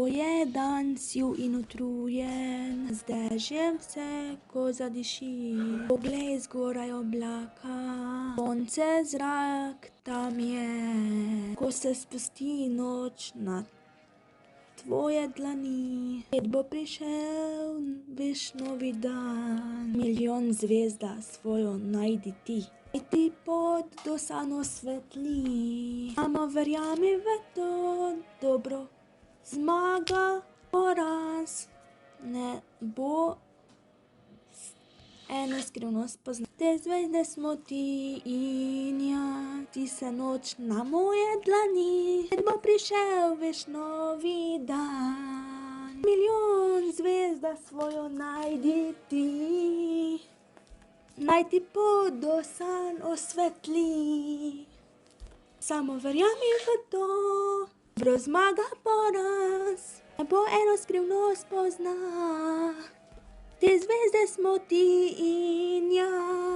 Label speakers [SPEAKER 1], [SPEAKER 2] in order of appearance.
[SPEAKER 1] Pojedan siv in utrujen, z dežjem vse ko zadiši. Poglej zgoraj oblaka, sonce, zrak, tam je. Ko se spusti noč na tvoje dlani, spet bo prišel, veš, novi dan. Milijon zvezda svojo najdi ti. Naj ti pot do sanj osvetli, samo verjemi v to, dobro. Zmaga, poraz ne bo, eno skrivnost poznam. Te zvezde smo ti in jaz, ti se noč na moje dlani. Spet bo prišel, veš, novi dan. Milijon zvezda svojo najdi ti, naj ti pot do sanj osvetli. Samo verjemi v to, dobro. Zmaga, poraz ne bo, eno skrivnost pozna. Te zvezde smo ti in jaz.